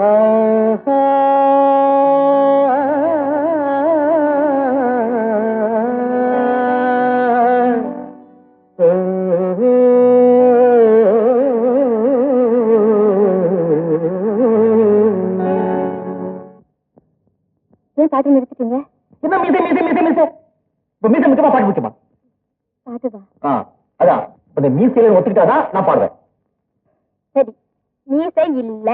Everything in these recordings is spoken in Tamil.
ஏன் பாட்டு நிறுத்திட்டீங்க? என்ன மிசை மிசை மிசை மிசை இப்ப மிசை முக்கியமா பாட்டு முக்கியமா? பாட்டுதான். அதான் இந்த மீசையில ஒத்துக்கிட்டாதான் நான் பாடுவேன். சரி, மீசை இல்ல.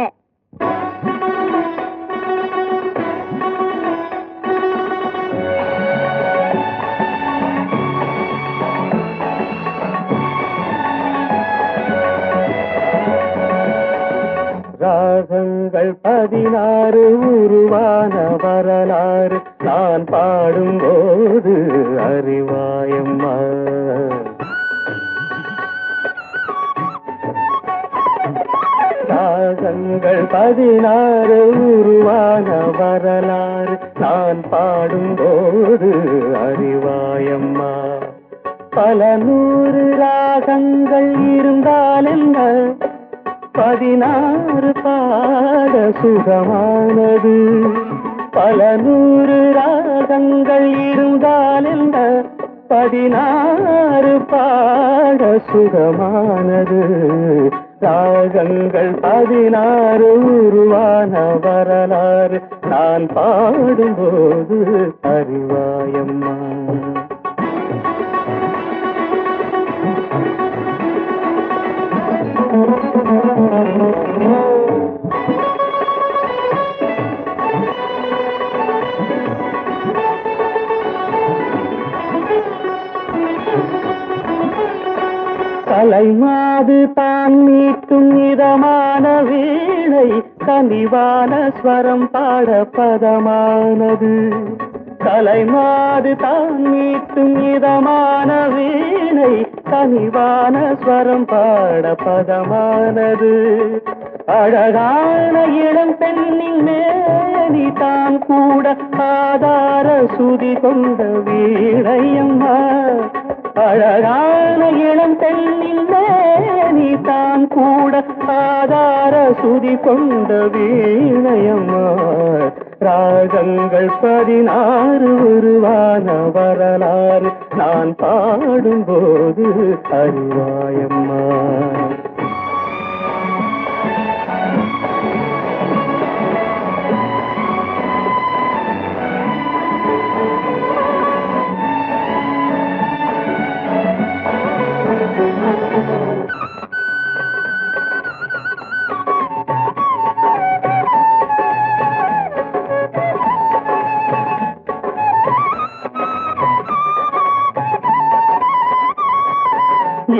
ராகங்கள் 16 உருவான வரலாறு நான் பாடும்போது அறிவாயம்மா. ராகங்கள் 16 உருவான வரலாறு நான் பாடும்போது அறிவாயம்மா. பல 100 ராகங்கள் இருந்தால் என்ன, 16 பாட சுகமானது. பல 100 ராகங்கள் இருந்தால் என்ன, 16 பாட சுகமானது. ராகங்கள் 16 உருவான வரலாறு நான் பாடும்போது அறிவாயம்மா. கலைமாது தான் மீட்டும் இதமான வீணை, கனிவான ஸ்வரம் பாட பதமானது. கலைமாது தான் மீட்டும் இதமான வீணை, கனிவான ஸ்வரம் பாட பதமானது. அழகான இளம் பெண்ணின் மேனி தான் கூட ஆதார சுதி கொண்ட வீணையம்மா. அழகான இளம் பெண்ணின் மேனி தான் கூட ஆதார சுதி கொண்ட வீணையம்மா. ராகங்கள் 16 உருவான வரலாறு நான் பாடும்போது அறிவாயம்மா.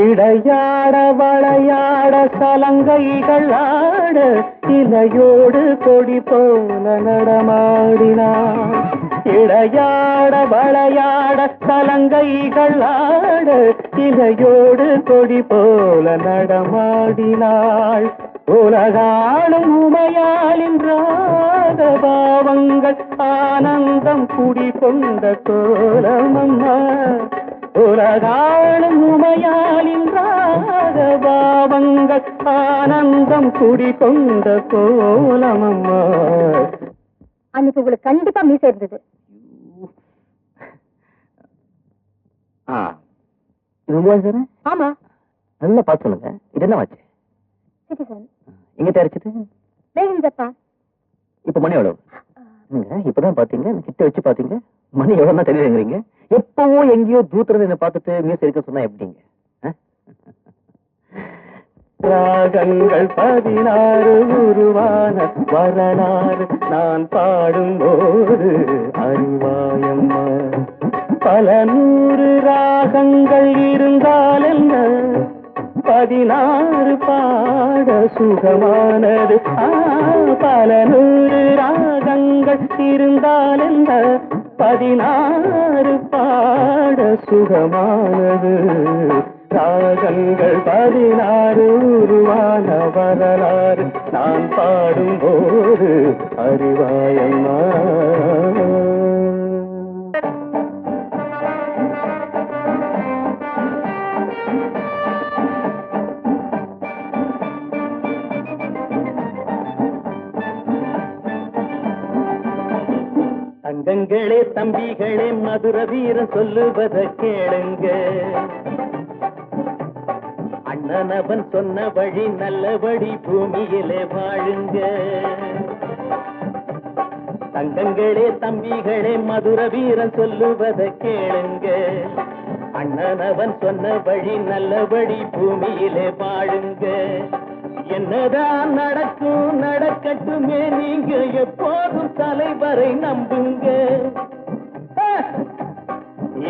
இடையாட வளையாட சலங்கைகள் ஆட, இலையோடு கொடி போல நடமாடினார். இடையாட வளையாட சலங்கைகள் ஆட, இலையோடு கொடி போல நடமாடினாள். உலகாளும் உமையாளின் ராகபாவங்கள் ஆனந்தம் குடிகொண்ட கோலமம்மா. உலகாளும் உமையாளின் ராகபாவங்கள் ஆனந்தம் குடிகொண்ட கோலமம்மா. அன்னைக்கு உங்களுக்கு கண்டிப்பா மீசை இருந்தது. இது ஆமா, நல்லா பார்த்து சொல்லுங்க. இது என்ன வாட்சி? சிட்டிசன். எங்க தயாரிச்சது? வேகஞ்சப்பா. இப்ப மணி எவ்வளவு? இப்பதான் பாத்தீங்க, கிட்ட வச்சு பாத்தீங்க, மணி எவ்வளவு தெரியுங்கிறீங்க. எப்பவோ எங்கேயோ தூத்துறது என்ன பார்த்துட்டு மீசை இருக்க சொன்னா எப்படிங்க? ராகங்கள் 16 உருவான வரலாறு நான் பாடும்போது அறிவாயம்மா. பல 100 ராகங்கள் இருந்தால் என்ன, 16 பாட சுகமானது. பல 100 ராகங்கள் இருந்தால் என்ன, 16 பாட சுகமானது. ராகங்கள் 16 உருவான வரலாறு நான் பாடும்போது அறிவாயம்மா. தங்கங்களே தம்பிகளே மதுர வீரன் சொல்லுவத கேளுங்க. அண்ணனவன் சொன்ன வழி நல்லபடி பூமியிலே வாழுங்க. தங்கங்களே தம்பிகளே மதுர வீரன் சொல்லுவத கேளுங்க. அண்ணனவன் சொன்ன வழி நல்லபடி பூமியிலே வாழுங்க. என்னதான் நடக்கும் நடக்கட்டுமே, நீங்க எப்போதும் தலைவரை நம்புங்க.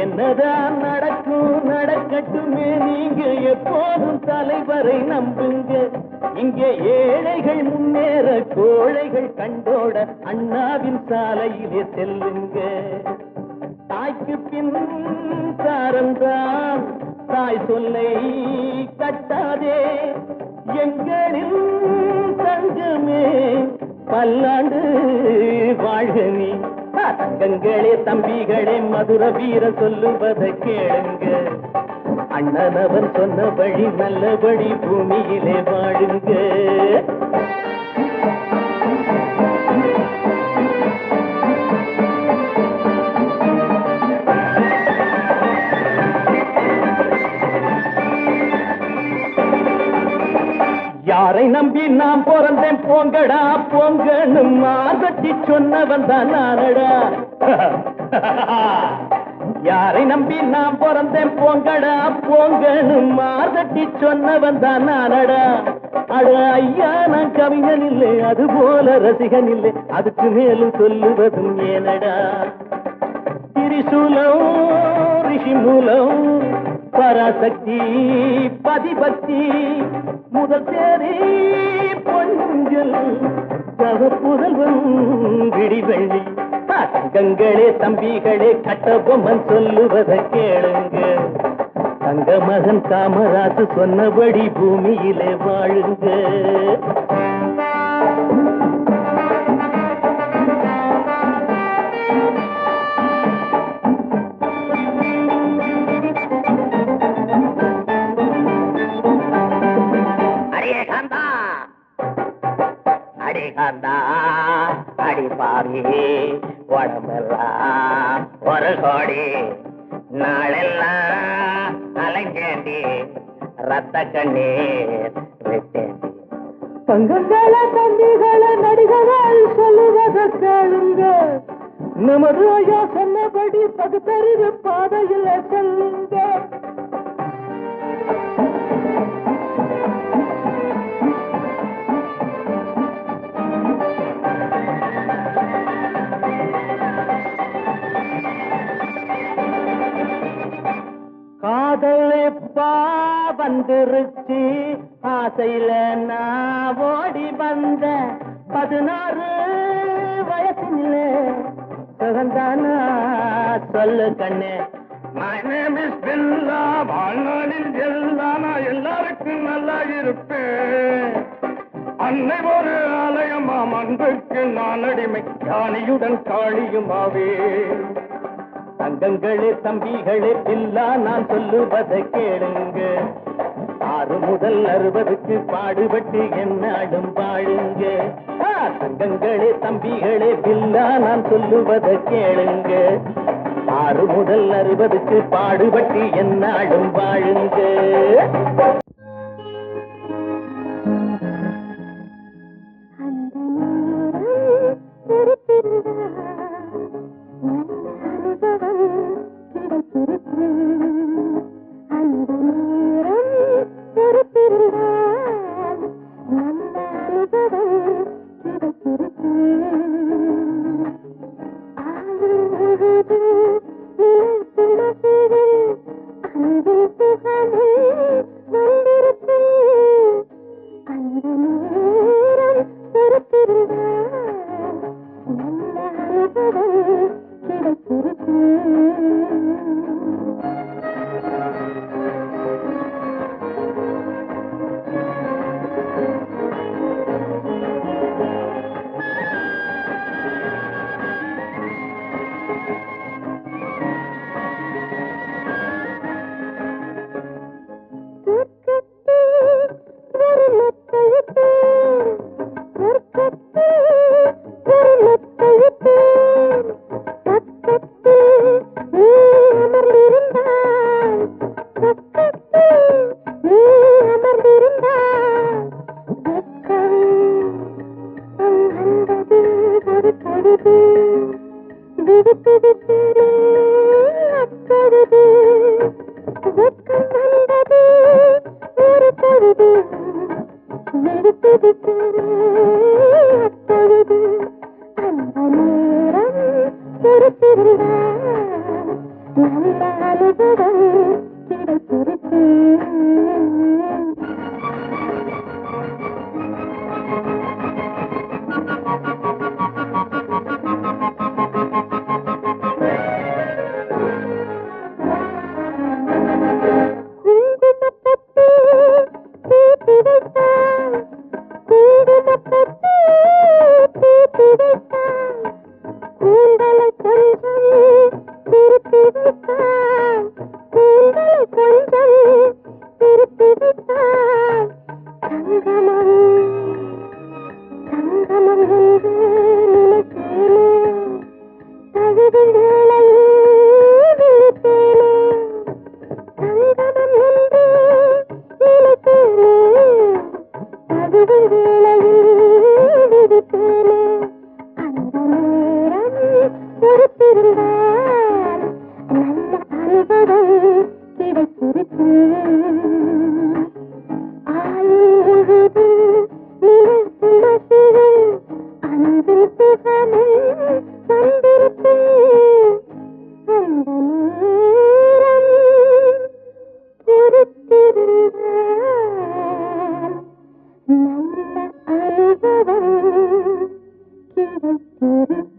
என்னதான் நடக்கும் நடக்கட்டுமே, நீங்க எப்போதும் தலைவரை நம்புங்க. இங்கே ஏழைகள் முன்னேற கோழைகள் கண்டோட அண்ணாவின் சாலையிலே செல்லுங்க. தாய்க்கு பின் தாரந்தான் தாய் சொல்லை கட்டாதே, எங்களின் தங்கமே பல்லாண்டு வாழ்க நீ. தங்கங்களே தம்பிகளே மதுர வீர சொல்லுவத கேளுங்க. அண்ணனவன் சொன்ன வழி நல்லபடி பூமியிலே வாழுங்க. யாரை நம்பி நான் பிறந்தேன் போங்கடா போங்கன்னு மாதட்டி சொன்னவன் தான் நானடா. யாரை நம்பி நான் பிறந்தேன் போங்கடா போங்கன்னு மாதட்டி சொன்னவன் தான் நானடா. அட ஐயா நான் கவிஞன் இல்லை, அது போல ரசிகன் இல்லை, அதுக்கு மேலும் சொல்லுவதும் ஏனடா. திரிசூலம் ரிஷி மூலம் பராசக்தி பதிபக்தி முதல் தேரி பொன்னுஞ்சல் புதல்வன் விடிவெள்ளி. தங்கங்களே தம்பிகளே கட்டபொம்மன் சொல்லுவத கேளுங்க. தங்க மகன் காமராசு சொன்னபடி பூமியிலே வாழுங்க. அடி பாவி உடம்பெல்லாம் ஒரு கோடி நாளெல்லாம் அலைஞ்சேண்டி ரத்த கண்ணீர் விட்டேண்டி. தங்கங்கள தம்பிகள நடிகர்கள் சொல்லுவத கேளுங்க. நமது ஐயா சொன்னபடி பகுத்தறிவு பாதையில் செல்லுங்க. காதலிப்பா வந்துருச்சு ஆசையில நான் ஓடி வந்த 16 வயசிலே சுகந்தானா சொல்லு கண்ணே. My name is Billa. வாழ்நாளில் எல்லாம் நான் எல்லாருக்கும் நல்லா இருப்பேன். அன்னை ஒரு ஆலயமாம், அன்புக்கு நான் அடிமை, ஞானியுடன் காளியுமாவே. தங்கங்களே தம்பிகளே பில்லா நான் சொல்லுவத கேளுங்க. 6 முதல் 60க்கு பாடுபட்டு என்னாடும் வாழுங்க. தங்கங்களே தம்பிகளே பில்லா நான் சொல்லுவத கேளுங்க. 6 முதல் 60க்கு பாடுபட்டு என்னாடும் வாழுங்க. விடுப்பிடித்தேனே அப்பொழுது வெட்கம் வந்தது ஒரு பொழுது விடுப்பிடித்தேனே அப்பொழுது அந்த நேரம் பொறுத்திருந்தார் நல்ல அனுபவம் கிடைத்திருக்கேன். நல்ல அனுபவம் கிடைத்திருக்கும்.